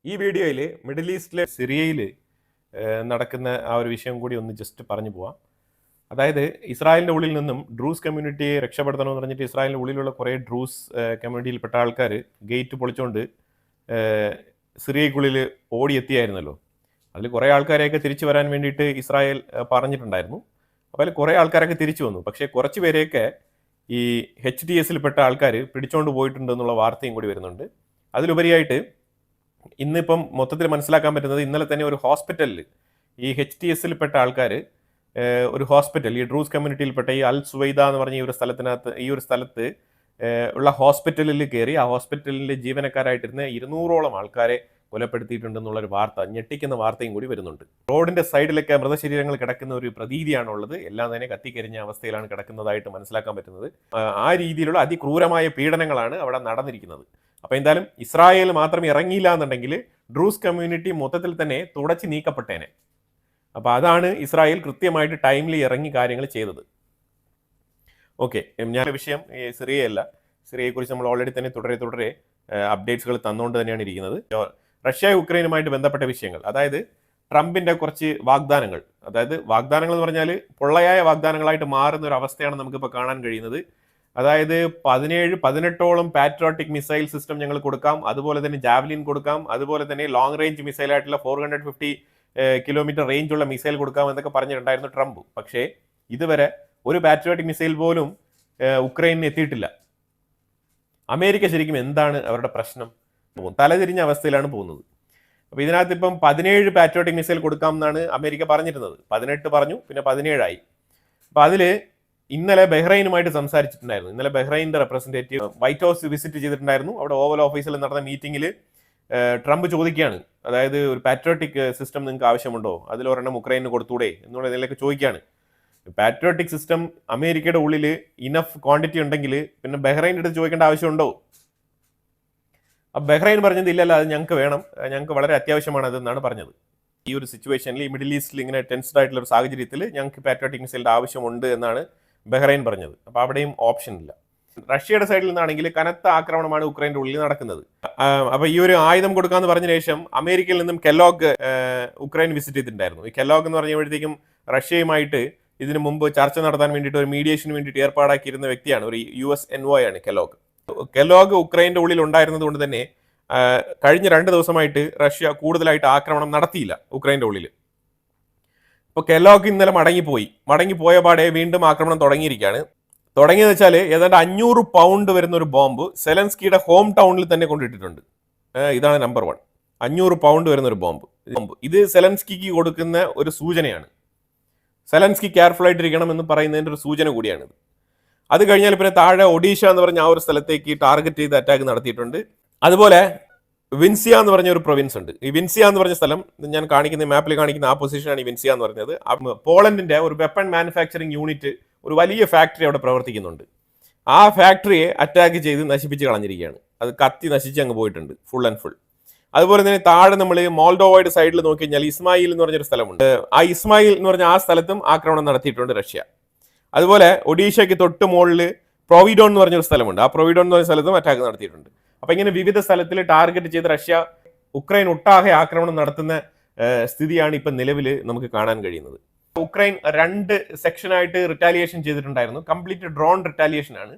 ഈ വീഡിയോയിൽ മിഡിൽ ഈസ്റ്റിലെ സിറിയയിൽ നടക്കുന്ന ആ ഒരു വിഷയം കൂടി ഒന്ന് ജസ്റ്റ് പറഞ്ഞു പോവാം. അതായത് ഇസ്രായേലിൻ്റെ ഉള്ളിൽ നിന്നും ഡ്രൂസ് കമ്മ്യൂണിറ്റിയെ രക്ഷപ്പെടുത്തണമെന്ന് പറഞ്ഞിട്ട് ഇസ്രായേലിൻ്റെ ഉള്ളിലുള്ള കുറേ ഡ്രൂസ് കമ്മ്യൂണിറ്റിയിൽപ്പെട്ട ആൾക്കാർ ഗേറ്റ് പൊളിച്ചുകൊണ്ട് സിറിയയ്ക്കുള്ളിൽ ഓടിയെത്തിയായിരുന്നല്ലോ. അതിൽ കുറേ ആൾക്കാരെയൊക്കെ തിരിച്ചു വരാൻ വേണ്ടിയിട്ട് ഇസ്രായേൽ പറഞ്ഞിട്ടുണ്ടായിരുന്നു. അപ്പോൾ അതിൽ കുറേ ആൾക്കാരൊക്കെ തിരിച്ചു വന്നു. പക്ഷേ കുറച്ച് പേരെയൊക്കെ ഈ HTSൽപ്പെട്ട ആൾക്കാർ പിടിച്ചുകൊണ്ട് പോയിട്ടുണ്ട് എന്നുള്ള വാർത്തയും കൂടി വരുന്നുണ്ട്. അതിലുപരിയായിട്ട് ഇന്നിപ്പം മൊത്തത്തിൽ മനസ്സിലാക്കാൻ പറ്റുന്നത് ഇന്നലെ തന്നെ ഒരു ഹോസ്പിറ്റലിൽ ഈ HTSൽപ്പെട്ട ആൾക്കാർ ഒരു ഹോസ്പിറ്റൽ ഈ ഡ്രൂസ് കമ്മ്യൂണിറ്റിയിൽപ്പെട്ട ഈ അൽ സുവൈദ എന്ന് പറഞ്ഞ ഈ ഒരു സ്ഥലത്ത് ഉള്ള ഹോസ്പിറ്റലിൽ കയറി ആ ഹോസ്പിറ്റലിലെ ജീവനക്കാരായിട്ടിരുന്ന 200ഓളം ആൾക്കാരെ കൊലപ്പെടുത്തിയിട്ടുണ്ടെന്നുള്ളൊരു വാർത്ത, ഞെട്ടിക്കുന്ന വാർത്തയും കൂടി വരുന്നുണ്ട്. റോഡിന്റെ സൈഡിലൊക്കെ മൃതശരീരങ്ങൾ കിടക്കുന്ന ഒരു പ്രതീതിയാണുള്ളത്. എല്ലാം തന്നെ കത്തിക്കരിഞ്ഞ അവസ്ഥയിലാണ് കിടക്കുന്നതായിട്ട് മനസ്സിലാക്കാൻ പറ്റുന്നത്. ആ രീതിയിലുള്ള അതിക്രൂരമായ പീഡനങ്ങളാണ് അവിടെ നടന്നിരിക്കുന്നത്. അപ്പോൾ എന്തായാലും ഇസ്രായേൽ മാത്രം ഇറങ്ങിയില്ല എന്നുണ്ടെങ്കിൽ ഡ്രൂസ് കമ്മ്യൂണിറ്റി മൊത്തത്തിൽ തന്നെ തുടച്ചു നീക്കപ്പെട്ടേനെ. അപ്പോൾ അതാണ് ഇസ്രായേൽ കൃത്യമായിട്ട് ടൈമിൽ ഇറങ്ങി കാര്യങ്ങൾ ചെയ്തത്. ഓക്കെ, ഞാൻ വിഷയം സിറിയയല്ല. സിറിയയെക്കുറിച്ച് നമ്മൾ ഓൾറെഡി തന്നെ തുടരെ അപ്ഡേറ്റ്സുകൾ തന്നുകൊണ്ട് തന്നെയാണ് ഇരിക്കുന്നത്. റഷ്യ യുക്രൈനുമായിട്ട് ബന്ധപ്പെട്ട വിഷയങ്ങൾ, അതായത് ട്രംപിന്റെ കുറച്ച് വാഗ്ദാനങ്ങൾ, വാഗ്ദാനങ്ങൾ എന്ന് പറഞ്ഞാൽ പൊള്ളയായ വാഗ്ദാനങ്ങളായിട്ട് മാറുന്ന ഒരു അവസ്ഥയാണ് നമുക്കിപ്പോൾ കാണാൻ കഴിയുന്നത്. അതായത് 18ഓളം പാട്രിയോട്ടിക് മിസൈൽ സിസ്റ്റം ഞങ്ങൾ കൊടുക്കാം, അതുപോലെ തന്നെ ജാവലിൻ കൊടുക്കാം, അതുപോലെ തന്നെ ലോങ് റേഞ്ച് മിസൈലായിട്ടുള്ള 450 കിലോമീറ്റർ റേഞ്ചുള്ള മിസൈൽ കൊടുക്കാം എന്നൊക്കെ പറഞ്ഞിട്ടുണ്ടായിരുന്നു ട്രംപ്. പക്ഷേ ഇതുവരെ ഒരു പാട്രിയോട്ടിക് മിസൈൽ പോലും ഉക്രൈനിന് എത്തിയിട്ടില്ല. അമേരിക്ക ശരിക്കും എന്താണ് അവരുടെ പ്രശ്നം? തലതിരിഞ്ഞ അവസ്ഥയിലാണ് പോകുന്നത്. അപ്പോൾ ഇതിനകത്ത് ഇപ്പം 17 പാട്രിയോട്ടിക് മിസൈൽ കൊടുക്കാം എന്നാണ് അമേരിക്ക പറഞ്ഞിരുന്നത്. 18 പറഞ്ഞു, പിന്നെ 17 ആയി. അപ്പോൾ അതിൽ ഇന്നലെ ബഹ്റൈനുമായിട്ട് സംസാരിച്ചിട്ടുണ്ടായിരുന്നു. ഇന്നലെ ബഹ്റൈൻ്റെ റെപ്രസെൻറ്റേറ്റീവ് വൈറ്റ് ഹൗസ് വിസിറ്റ് ചെയ്തിട്ടുണ്ടായിരുന്നു. അവിടെ ഓവൽ ഓഫീസിൽ നടന്ന മീറ്റിംഗിൽ ട്രംപ് ചോദിക്കുകയാണ്, അതായത് ഒരു പാട്രിയോട്ടിക് സിസ്റ്റം നിങ്ങൾക്ക് ആവശ്യമുണ്ടോ, അതിലൊരെണ്ണം ഉക്രൈനിന് കൊടുത്തൂടെ എന്നുള്ള ഇതിലേക്ക് ചോദിക്കുകയാണ്. പാട്രിയോട്ടിക് സിസ്റ്റം അമേരിക്കയുടെ ഉള്ളിൽ ഇനഫ് ക്വാണ്ടിറ്റി ഉണ്ടെങ്കിൽ പിന്നെ ബഹ്റൈൻ്റെ അടുത്ത് ചോദിക്കേണ്ട ആവശ്യമുണ്ടോ? ബഹ്റൈൻ പറഞ്ഞത് ഇല്ലല്ല, അത് ഞങ്ങൾക്ക് വേണം, ഞങ്ങൾക്ക് വളരെ അത്യാവശ്യമാണ് അതെന്നാണ് പറഞ്ഞത്. ഈ ഒരു സിറ്റുവേഷനിൽ ഈ മിഡിൽ ഈസ്റ്റിൽ ഇങ്ങനെ ടെൻസ്ഡ് ആയിട്ടുള്ള ഒരു സാഹചര്യത്തിൽ ഞങ്ങൾക്ക് പാട്രിയോട്ടിക് മിസൈലിൻ്റെ ആവശ്യമുണ്ട് എന്നാണ് ബഹ്റൈൻ പറഞ്ഞത്. അപ്പോൾ അവിടെയും ഓപ്ഷൻ ഇല്ല. റഷ്യയുടെ സൈഡിൽ നിന്നാണെങ്കിൽ കനത്ത ആക്രമണമാണ് ഉക്രൈൻ്റെ ഉള്ളിൽ നടക്കുന്നത്. അപ്പോൾ ഈ ഒരു ആയുധം കൊടുക്കാമെന്ന് പറഞ്ഞ ശേഷം അമേരിക്കയിൽ നിന്നും കെല്ലോഗ് ഉക്രൈൻ വിസിറ്റ് ചെയ്തിട്ടുണ്ടായിരുന്നു. ഈ കെല്ലോഗ് എന്ന് പറഞ്ഞപ്പോഴത്തേക്കും റഷ്യയുമായിട്ട് ഇതിനു മുമ്പ് ചർച്ച നടത്താൻ വേണ്ടിയിട്ട് ഒരു മീഡിയേഷന് വേണ്ടിയിട്ട് ഏർപ്പാടാക്കിയിരുന്ന വ്യക്തിയാണ്. ഒരു US envoy ആണ് കെല്ലോഗ്. കെല്ലോഗ് ഉക്രൈൻ്റെ ഉള്ളിൽ ഉണ്ടായിരുന്നത് കൊണ്ട് തന്നെ കഴിഞ്ഞ 2 ദിവസമായിട്ട് റഷ്യ കൂടുതലായിട്ട് ആക്രമണം നടത്തിയില്ല ഉക്രൈൻ്റെ ഉള്ളിൽ. ഇപ്പോൾ കെല്ലോഗ് ഇന്നലെ മടങ്ങിപ്പോയ പാടെ വീണ്ടും ആക്രമണം തുടങ്ങിയിരിക്കുകയാണ്. തുടങ്ങിയെന്ന് വെച്ചാൽ ഏതാണ്ട് 500 പൗണ്ട് വരുന്ന ഒരു ബോംബ് സെലൻസ്കിയുടെ ഹോം ടൗണിൽ തന്നെ കൊണ്ടിട്ടിട്ടുണ്ട്. ഇതാണ് നമ്പർ 1. 500 പൗണ്ട് വരുന്ന ഒരു ബോംബ്. ഇത് സെലൻസ്കിക്ക് കൊടുക്കുന്ന ഒരു സൂചനയാണ്. സെലൻസ്കി കെയർഫുൾ ആയിട്ടിരിക്കണം എന്ന് പറയുന്നതിൻ്റെ ഒരു സൂചന കൂടിയാണിത്. അത് കഴിഞ്ഞാൽ പിന്നെ താഴെ ഒഡീഷ എന്ന് പറഞ്ഞ ആ ഒരു സ്ഥലത്തേക്ക് ടാർഗറ്റ് ചെയ്ത് അറ്റാക്ക് നടത്തിയിട്ടുണ്ട്. അതുപോലെ വിൻസിയ എന്ന് പറഞ്ഞ ഒരു പ്രൊവിൻസ് ഉണ്ട്. ഈ വിൻസിയ എന്ന് പറഞ്ഞ സ്ഥലം ഞാൻ കാണിക്കുന്ന മാപ്പിൽ കാണിക്കുന്ന ആ പൊസിഷനാണ് ഈ വിൻസിയ എന്ന് പറഞ്ഞത്. പോളണ്ടിന്റെ ഒരു വെപ്പൺ മാനുഫാക്ചറിങ് യൂണിറ്റ്, ഒരു വലിയ ഫാക്ടറി അവിടെ പ്രവർത്തിക്കുന്നുണ്ട്. ആ ഫാക്ടറിയെ അറ്റാക്ക് ചെയ്ത് നശിപ്പിച്ച് കളഞ്ഞിരിക്കുകയാണ്. അത് കത്തി നശിച്ച് അങ്ങ് പോയിട്ടുണ്ട് ഫുൾ ആൻഡ് ഫുൾ. അതുപോലെ തന്നെ താഴെ നമ്മൾ മോൾഡോവയുടെ സൈഡിൽ നോക്കി കഴിഞ്ഞാൽ ഇസ്മായിൽ എന്ന് പറഞ്ഞൊരു സ്ഥലമുണ്ട്. ആ ഇസ്മായിൽ എന്ന് പറഞ്ഞ ആ സ്ഥലത്തും ആക്രമണം നടത്തിയിട്ടുണ്ട് റഷ്യ. അതുപോലെ ഒഡീഷയ്ക്ക് തൊട്ട് മുകളിൽ പ്രൊവിഡോൺ എന്ന് പറഞ്ഞൊരു സ്ഥലമുണ്ട്. ആ പ്രൊവിഡോൺ എന്ന് പറഞ്ഞ സ്ഥലത്തും അറ്റാക്ക് നടത്തിയിട്ടുണ്ട്. അപ്പോൾ ഇങ്ങനെ വിവിധ സ്ഥലത്തിൽ ടാർഗറ്റ് ചെയ്ത് റഷ്യ ഉക്രൈൻ ഒട്ടാകെ ആക്രമണം നടത്തുന്ന സ്ഥിതിയാണ് ഇപ്പം നിലവിൽ നമുക്ക് കാണാൻ കഴിയുന്നത്. ഉക്രൈൻ 2 സെക്ഷനായിട്ട് റിറ്റാലിയേഷൻ ചെയ്തിട്ടുണ്ടായിരുന്നു. കംപ്ലീറ്റ് ഡ്രോൺ റിറ്റാലിയേഷൻ ആണ്.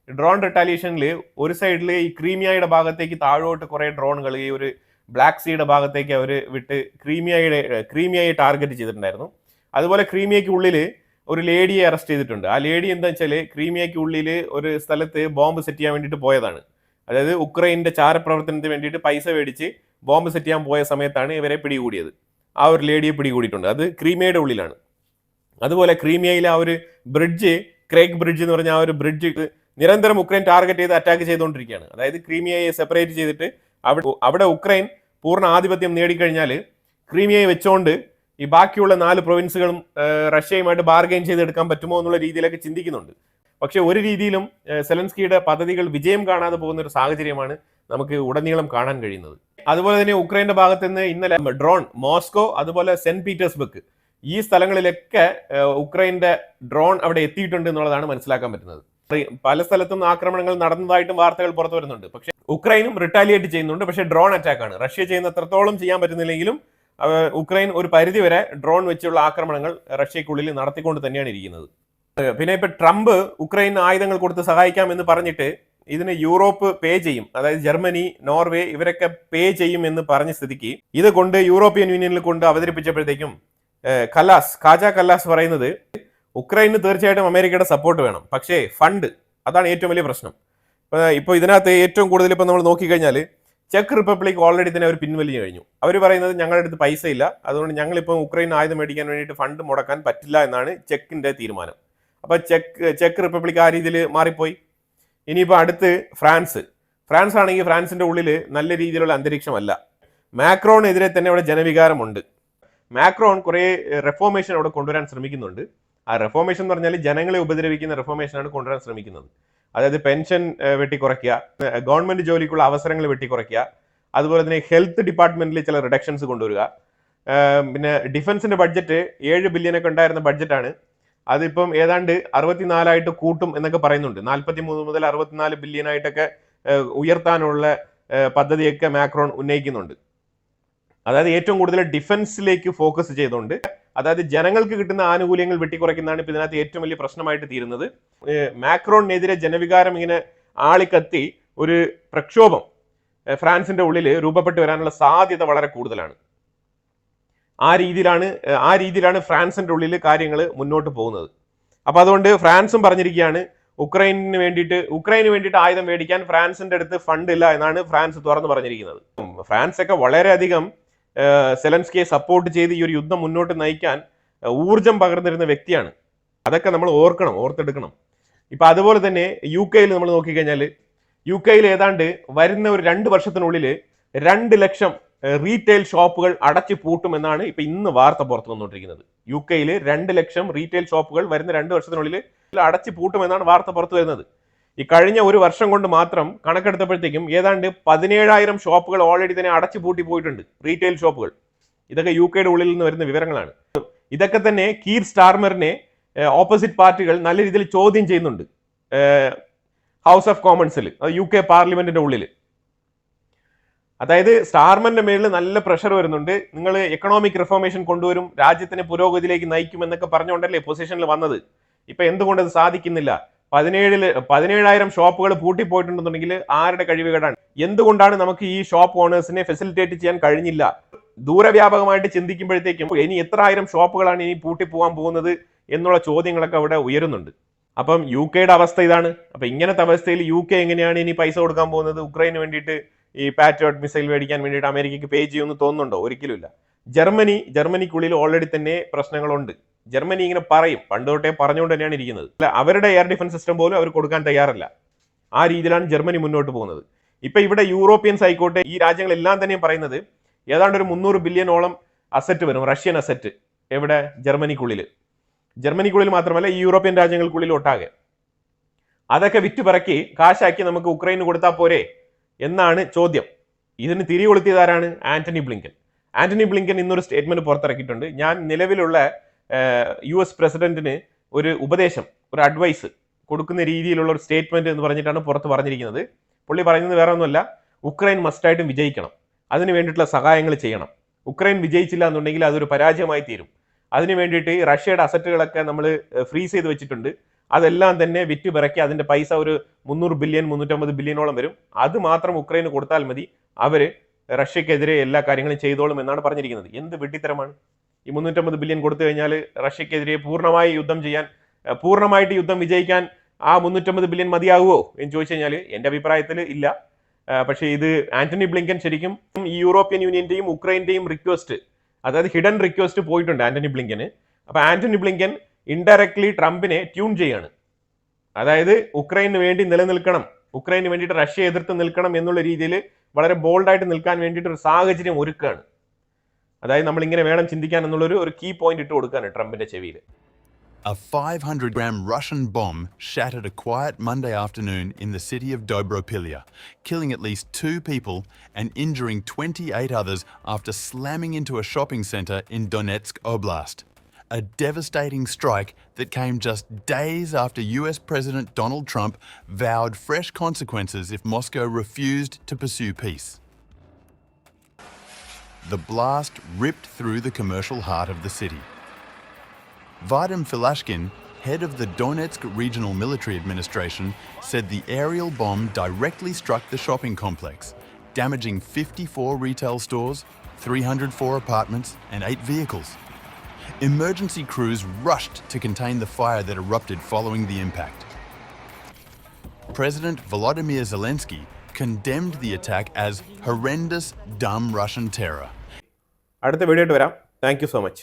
ഡ്രോൺ റിറ്റാലിയേഷനിൽ ഒരു സൈഡിൽ ഈ ക്രീമിയയുടെ ഭാഗത്തേക്ക് താഴോട്ട് കുറേ ഡ്രോണുകൾ ഈ ഒരു ബ്ലാക്ക് സീയുടെ ഭാഗത്തേക്ക് അവർ വിട്ട് ക്രീമിയയെ ടാർഗറ്റ് ചെയ്തിട്ടുണ്ടായിരുന്നു. അതുപോലെ ക്രീമിയയ്ക്ക് ഉള്ളിൽ ഒരു ലേഡിയെ അറസ്റ്റ് ചെയ്തിട്ടുണ്ട്. ആ ലേഡി എന്താ വെച്ചാൽ ക്രീമിയയ്ക്ക് ഉള്ളിൽ ഒരു സ്ഥലത്ത് ബോംബ് സെറ്റ് ചെയ്യാൻ വേണ്ടിയിട്ട് പോയതാണ്. അതായത് ഉക്രൈൻ്റെ ചാരപ്രവർത്തനത്തിന് വേണ്ടിയിട്ട് പൈസ മേടിച്ച് ബോംബ് സെറ്റ് ചെയ്യാൻ പോയ സമയത്താണ് ഇവരെ പിടികൂടിയത്. ആ ഒരു ലേഡിയെ പിടികൂടിയിട്ടുണ്ട്. അത് ക്രീമിയയുടെ ഉള്ളിലാണ്. അതുപോലെ ക്രീമിയയിലെ ആ ഒരു ബ്രിഡ്ജ്, ക്രേക്ക് ബ്രിഡ്ജ് എന്ന് പറഞ്ഞ ആ ഒരു ബ്രിഡ്ജ് നിരന്തരം ഉക്രൈൻ ടാർഗറ്റ് ചെയ്ത് അറ്റാക്ക് ചെയ്തുകൊണ്ടിരിക്കുകയാണ്. അതായത് ക്രീമിയയെ സെപ്പറേറ്റ് ചെയ്തിട്ട് അവിടെ ഉക്രൈൻ പൂർണ്ണ ആധിപത്യം നേടിക്കഴിഞ്ഞാൽ ക്രീമിയയെ വെച്ചുകൊണ്ട് ഈ ബാക്കിയുള്ള 4 പ്രൊവിൻസുകളും റഷ്യയുമായിട്ട് ബാർഗെയിൻ ചെയ്തെടുക്കാൻ പറ്റുമോ എന്നുള്ള രീതിയിലൊക്കെ ചിന്തിക്കുന്നുണ്ട്. പക്ഷേ ഒരു രീതിയിലും സെലൻസ്കിയുടെ പദ്ധതികൾ വിജയം കാണാതെ പോകുന്ന ഒരു സാഹചര്യമാണ് നമുക്ക് ഉടനീളം കാണാൻ കഴിയുന്നത്. അതുപോലെ തന്നെ ഉക്രൈൻ്റെ ഭാഗത്ത് നിന്ന് ഇന്നലെ ഡ്രോൺ മോസ്കോ, അതുപോലെ സെന്റ് പീറ്റേഴ്സ്ബർഗ്, ഈ സ്ഥലങ്ങളിലൊക്കെ ഉക്രൈൻ്റെ ഡ്രോൺ അവിടെ എത്തിയിട്ടുണ്ട് എന്നുള്ളതാണ് മനസ്സിലാക്കാൻ പറ്റുന്നത്. പല സ്ഥലത്തും ആക്രമണങ്ങൾ നടന്നതായിട്ടും വാർത്തകൾ പുറത്തു വരുന്നുണ്ട്. പക്ഷേ ഉക്രൈനും റിട്ടാലിയേറ്റ് ചെയ്യുന്നുണ്ട്. പക്ഷേ ഡ്രോൺ അറ്റാക്ക് ആണ്. റഷ്യ ചെയ്യുന്ന എത്രത്തോളം ചെയ്യാൻ പറ്റുന്നില്ലെങ്കിലും ഉക്രൈൻ ഒരു പരിധിവരെ ഡ്രോൺ വെച്ചുള്ള ആക്രമണങ്ങൾ റഷ്യക്കുള്ളിൽ നടത്തിക്കൊണ്ട് തന്നെയാണ് ഇരിക്കുന്നത്. പിന്നെ ഇപ്പൊ ട്രംപ് ഉക്രൈൻ ആയുധങ്ങൾ കൊടുത്ത് സഹായിക്കാം എന്ന് പറഞ്ഞിട്ട് ഇതിന് യൂറോപ്പ് പേ ചെയ്യും, അതായത് ജർമ്മനി, നോർവേ ഇവരൊക്കെ പേ ചെയ്യും എന്ന് പറഞ്ഞ സ്ഥിതിക്ക് ഇത് കൊണ്ട് യൂറോപ്യൻ യൂണിയനിൽ കൊണ്ട് അവതരിപ്പിച്ചപ്പോഴത്തേക്കും ഖാജ കല്ലാസ് പറയുന്നത് ഉക്രൈന് തീർച്ചയായിട്ടും അമേരിക്കയുടെ സപ്പോർട്ട് വേണം, പക്ഷേ ഫണ്ട് അതാണ് ഏറ്റവും വലിയ പ്രശ്നം. ഇപ്പോൾ ഇതിനകത്ത് ഏറ്റവും കൂടുതൽ ഇപ്പം നമ്മൾ നോക്കിക്കഴിഞ്ഞാൽ ചെക്ക് റിപ്പബ്ലിക് ഓൾറെഡി തന്നെ അവർ പിൻവലിഞ്ഞു കഴിഞ്ഞു. അവർ പറയുന്നത് ഞങ്ങളുടെ അടുത്ത് പൈസ ഇല്ല, അതുകൊണ്ട് ഞങ്ങളിപ്പോൾ ഉക്രൈൻ ആയുധം മേടിക്കാൻ വേണ്ടിയിട്ട് ഫണ്ട് മുടക്കാൻ പറ്റില്ല എന്നാണ് ചെക്കിന്റെ തീരുമാനം. അപ്പോൾ ചെക്ക് റിപ്പബ്ലിക് ആ രീതിയിൽ മാറിപ്പോയി. ഇനിയിപ്പോൾ അടുത്ത് ഫ്രാൻസ് ആണെങ്കിൽ ഫ്രാൻസിന്റെ ഉള്ളിൽ നല്ല രീതിയിലുള്ള അന്തരീക്ഷമല്ല. മാക്രോണെതിരെ തന്നെ അവിടെ ജനവികാരമുണ്ട്. മാക്രോൺ കുറേ റെഫോർമേഷൻ അവിടെ കൊണ്ടുവരാൻ ശ്രമിക്കുന്നുണ്ട്. ആ റെഫോർമേഷൻ എന്ന് പറഞ്ഞാൽ ജനങ്ങളെ ഉപദ്രവിക്കുന്ന റെഫോർമേഷനാണ് കൊണ്ടുവരാൻ ശ്രമിക്കുന്നത്. അതായത് പെൻഷൻ വെട്ടിക്കുറയ്ക്കുക, ഗവൺമെന്റ് ജോലിക്കുള്ള അവസരങ്ങൾ വെട്ടിക്കുറയ്ക്കുക, അതുപോലെ തന്നെ ഹെൽത്ത് ഡിപ്പാർട്ട്മെന്റിൽ ചില റിഡക്ഷൻസ് കൊണ്ടുവരിക. പിന്നെ ഡിഫൻസിന്റെ ബഡ്ജറ്റ് 7 ബില്യനൊക്കെ ഉണ്ടായിരുന്ന ബഡ്ജറ്റാണ്, അതിപ്പം ഏതാണ്ട് 64 കൂട്ടും എന്നൊക്കെ പറയുന്നുണ്ട്. 43 മുതൽ 64 ബില്യനായിട്ടൊക്കെ ഉയർത്താനുള്ള പദ്ധതിയൊക്കെ മാക്രോൺ ഉന്നയിക്കുന്നുണ്ട്. അതായത് ഏറ്റവും കൂടുതൽ ഡിഫൻസിലേക്ക് ഫോക്കസ് ചെയ്തുകൊണ്ട്, അതായത് ജനങ്ങൾക്ക് കിട്ടുന്ന ആനുകൂല്യങ്ങൾ വെട്ടിക്കുറയ്ക്കുന്നതാണ് ഇപ്പം ഇതിനകത്ത് ഏറ്റവും വലിയ പ്രശ്നമായിട്ട് തീരുന്നത്. മാക്രോണിനെതിരെ ജനവികാരം ഇങ്ങനെ ആളിക്കത്തി ഒരു പ്രക്ഷോഭം ഫ്രാൻസിന്റെ ഉള്ളിൽ രൂപപ്പെട്ടു വരാനുള്ള സാധ്യത വളരെ കൂടുതലാണ്. ആ രീതിയിലാണ് ഫ്രാൻസിന്റെ ഉള്ളിൽ കാര്യങ്ങൾ മുന്നോട്ട് പോകുന്നത്. അപ്പൊ അതുകൊണ്ട് ഫ്രാൻസും പറഞ്ഞിരിക്കുകയാണ് ഉക്രൈന് വേണ്ടിയിട്ട് ആയുധം മേടിക്കാൻ ഫ്രാൻസിന്റെ അടുത്ത് ഫണ്ട് ഇല്ല എന്നാണ് ഫ്രാൻസ് തുറന്നു പറഞ്ഞിരിക്കുന്നത്. ഫ്രാൻസ് ഒക്കെ വളരെയധികം സെലൻസ്കിയെ സപ്പോർട്ട് ചെയ്ത് ഈ ഒരു യുദ്ധം മുന്നോട്ട് നയിക്കാൻ ഊർജം പകർന്നിരുന്ന വ്യക്തിയാണ്. അതൊക്കെ നമ്മൾ ഓർത്തെടുക്കണം. ഇപ്പൊ അതുപോലെ തന്നെ യു കെയിൽ നമ്മൾ നോക്കിക്കഴിഞ്ഞാൽ യു കെയിൽ ഏതാണ്ട് വരുന്ന ഒരു 2 വർഷത്തിനുള്ളിൽ 2 ലക്ഷം റീറ്റെയിൽ ഷോപ്പുകൾ അടച്ചു പൂട്ടുമെന്നാണ് ഇപ്പൊ ഇന്ന് വാർത്ത പുറത്തു വന്നുകൊണ്ടിരിക്കുന്നത്. യു കെയിൽ 2 ലക്ഷം റീറ്റെയിൽ ഷോപ്പുകൾ വരുന്ന 2 വർഷത്തിനുള്ളിൽ അടച്ചു പൂട്ടുമെന്നാണ് വാർത്ത പുറത്തു വരുന്നത്. ഈ കഴിഞ്ഞ ഒരു വർഷം കൊണ്ട് മാത്രം കണക്കെടുത്തപ്പോഴത്തേക്കും ഏതാണ്ട് 17,000 ഷോപ്പുകൾ ഓൾറെഡി തന്നെ അടച്ചു പൂട്ടി പോയിട്ടുണ്ട്, റീറ്റെയിൽ ഷോപ്പുകൾ. ഇതൊക്കെ യു കെയുടെ ഉള്ളിൽ നിന്ന് വരുന്ന വിവരങ്ങളാണ്. ഇതൊക്കെ തന്നെ കീർ സ്റ്റാർമറിനെ ഓപ്പോസിറ്റ് പാർട്ടികൾ നല്ല രീതിയിൽ ചോദ്യം ചെയ്യുന്നുണ്ട് ഹൗസ് ഓഫ് കോമൺസിൽ, യു കെ പാർലമെന്റിന്റെ ഉള്ളിൽ. അതായത് സ്റ്റാർമറിന്റെ മേളിൽ നല്ല പ്രഷർ വരുന്നുണ്ട്. നിങ്ങൾ എക്കണോമിക് റിഫോർമേഷൻ കൊണ്ടുവരും, രാജ്യത്തിനെ പുരോഗതിയിലേക്ക് നയിക്കും എന്നൊക്കെ പറഞ്ഞുകൊണ്ടല്ലേ പൊസിഷനിൽ വന്നത്. ഇപ്പൊ എന്തുകൊണ്ട് അത് സാധിക്കുന്നില്ല? 17,000 ഷോപ്പുകൾ പൂട്ടിപ്പോയിട്ടുണ്ടെന്നുണ്ടെങ്കിൽ ആരുടെ കഴിവുകേടാണ്? എന്തുകൊണ്ടാണ് നമുക്ക് ഈ ഷോപ്പ് ഓണേഴ്സിനെ ഫെസിലിറ്റേറ്റ് ചെയ്യാൻ കഴിഞ്ഞില്ല? ദൂരവ്യാപകമായിട്ട് ചിന്തിക്കുമ്പോഴത്തേക്കും ഇനി എത്ര ആയിരം ഷോപ്പുകളാണ് ഇനി പൂട്ടിപ്പോകാൻ പോകുന്നത് എന്നുള്ള ചോദ്യങ്ങളൊക്കെ അവിടെ ഉയരുന്നുണ്ട്. അപ്പം യു കെയുടെ അവസ്ഥ ഇതാണ്. അപ്പൊ ഇങ്ങനത്തെ അവസ്ഥയിൽ യു കെ എങ്ങനെയാണ് ഇനി പൈസ കൊടുക്കാൻ പോകുന്നത്? ഉക്രൈന് വേണ്ടിയിട്ട് ഈ പാട്രിയോട്ട് മിസൈൽ മേടിക്കാൻ വേണ്ടിയിട്ട് അമേരിക്കയ്ക്ക് പേ ചെയ്യുമെന്ന് തോന്നുന്നുണ്ടോ? ഒരിക്കലുമില്ല. ജർമ്മനിക്കുള്ളിൽ ഓൾറെഡി തന്നെ പ്രശ്നങ്ങളുണ്ട്. ജർമ്മനി ഇങ്ങനെ പറയും, പണ്ട് തൊട്ടേ പറഞ്ഞുകൊണ്ട് തന്നെയാണ് ഇരിക്കുന്നത്. അല്ല, അവരുടെ എയർ ഡിഫൻസ് സിസ്റ്റം പോലും അവർ കൊടുക്കാൻ തയ്യാറല്ല. ആ രീതിയിലാണ് ജർമ്മനി മുന്നോട്ട് പോകുന്നത്. ഇപ്പൊ ഇവിടെ യൂറോപ്യൻസ് ആയിക്കോട്ടെ, ഈ രാജ്യങ്ങളെല്ലാം തന്നെയും പറയുന്നത് ഏതാണ്ട് ഒരു 300 ബില്യണോളം അസറ്റ് വരും, റഷ്യൻ അസറ്റ്. എവിടെ? ജർമ്മനിക്കുള്ളിൽ മാത്രമല്ല ഈ യൂറോപ്യൻ രാജ്യങ്ങൾക്കുള്ളിൽ ഒട്ടാകെ. അതൊക്കെ വിറ്റുപറക്കി കാശാക്കി നമുക്ക് ഉക്രൈന് കൊടുത്താൽ പോരെ എന്നാണ് ചോദ്യം. ഇതിന് തിരികൊളുത്തിയതാരാണ്? ആന്റണി ബ്ലിങ്കൻ ഇന്നൊരു സ്റ്റേറ്റ്മെന്റ് പുറത്തിറക്കിയിട്ടുണ്ട്. ഞാൻ നിലവിലുള്ള US പ്രസിഡന്റിന് ഒരു ഉപദേശം, ഒരു അഡ്വൈസ് കൊടുക്കുന്ന രീതിയിലുള്ള ഒരു സ്റ്റേറ്റ്മെന്റ് എന്ന് പറഞ്ഞിട്ടാണ് പുറത്ത് പറഞ്ഞിരിക്കുന്നത്. പുള്ളി പറയുന്നത് വേറെ ഒന്നുമല്ല, ഉക്രൈൻ മസ്റ്റായിട്ടും വിജയിക്കണം, അതിന് വേണ്ടിയിട്ടുള്ള സഹായങ്ങൾ ചെയ്യണം. ഉക്രൈൻ വിജയിച്ചില്ല എന്നുണ്ടെങ്കിൽ അതൊരു പരാജയമായി തീരും. അതിന് വേണ്ടിയിട്ട് റഷ്യയുടെ അസറ്റുകളൊക്കെ നമ്മൾ ഫ്രീസ് ചെയ്ത് വെച്ചിട്ടുണ്ട്, അതെല്ലാം തന്നെ വിറ്റുപിറക്കി അതിന്റെ പൈസ ഒരു 300 ബില്യൺ 350 ബില്യണോളം വരും. അത് മാത്രം ഉക്രൈന് കൊടുത്താൽ മതി, അവര് റഷ്യക്കെതിരെ എല്ലാ കാര്യങ്ങളും ചെയ്തോളും എന്നാണ് പറഞ്ഞിരിക്കുന്നത്. എന്ത് വെട്ടിത്തരമാണ്! ഈ 350 ബില്യൺ കൊടുത്തു കഴിഞ്ഞാൽ റഷ്യക്കെതിരെ പൂർണ്ണമായിട്ട് യുദ്ധം വിജയിക്കാൻ ആ 350 ബില്യൺ മതിയാകുമോ എന്ന് ചോദിച്ചു കഴിഞ്ഞാൽ എൻ്റെ അഭിപ്രായത്തിൽ ഇല്ല. പക്ഷേ ഇത് ആന്റണി ബ്ലിങ്കൻ ശരിക്കും ഈ യൂറോപ്യൻ യൂണിയന്റെയും ഉക്രൈന്റെയും റിക്വസ്റ്റ്, അതായത് ഹിഡൻ റിക്വസ്റ്റ് പോയിട്ടുണ്ട് ആന്റണി ബ്ലിങ്കന്. അപ്പൊ ആന്റണി ബ്ലിങ്കൻ ഇൻഡയറക്ട്ലി ട്രംപിനെ ട്യൂൺ ചെയ്യാണ്. അതായത് ഉക്രൈന് വേണ്ടി നിലനിൽക്കണം, ഉക്രൈന് വേണ്ടിയിട്ട് റഷ്യ എതിർത്ത് നിൽക്കണം എന്നുള്ള രീതിയിൽ വളരെ ബോൾഡായിട്ട് നിൽക്കാൻ വേണ്ടിയിട്ട് ഒരു സാഹചര്യം ഒരുക്കുകയാണ്. അതായത് നമ്മൾ ഇങ്ങനെ വേണം ചിന്തിക്കാൻ എന്നുള്ളൊരു കീ പോയിന്റ് ഇട്ട് കൊടുക്കുകയാണ് ട്രംപിന്റെ ചെവിയിൽ. A 500-gram Russian bomb shattered a quiet Monday afternoon in the city of Dobropilya, killing at least 2 people and injuring 28 others after slamming into a shopping center in Donetsk Oblast. a devastating strike that came just days after US President Donald Trump vowed fresh consequences if Moscow refused to pursue peace. The blast ripped through the commercial heart of the city. Vadim Filashkin, head of the Donetsk Regional Military Administration, said the aerial bomb directly struck the shopping complex, damaging 54 retail stores, 304 apartments and 8 vehicles. Emergency crews rushed to contain the fire that erupted following the impact. President Volodymyr Zelensky condemned the attack as horrendous, dumb Russian terror. അടുത്ത video ആയിട്ട് വരാം. Thank you so much.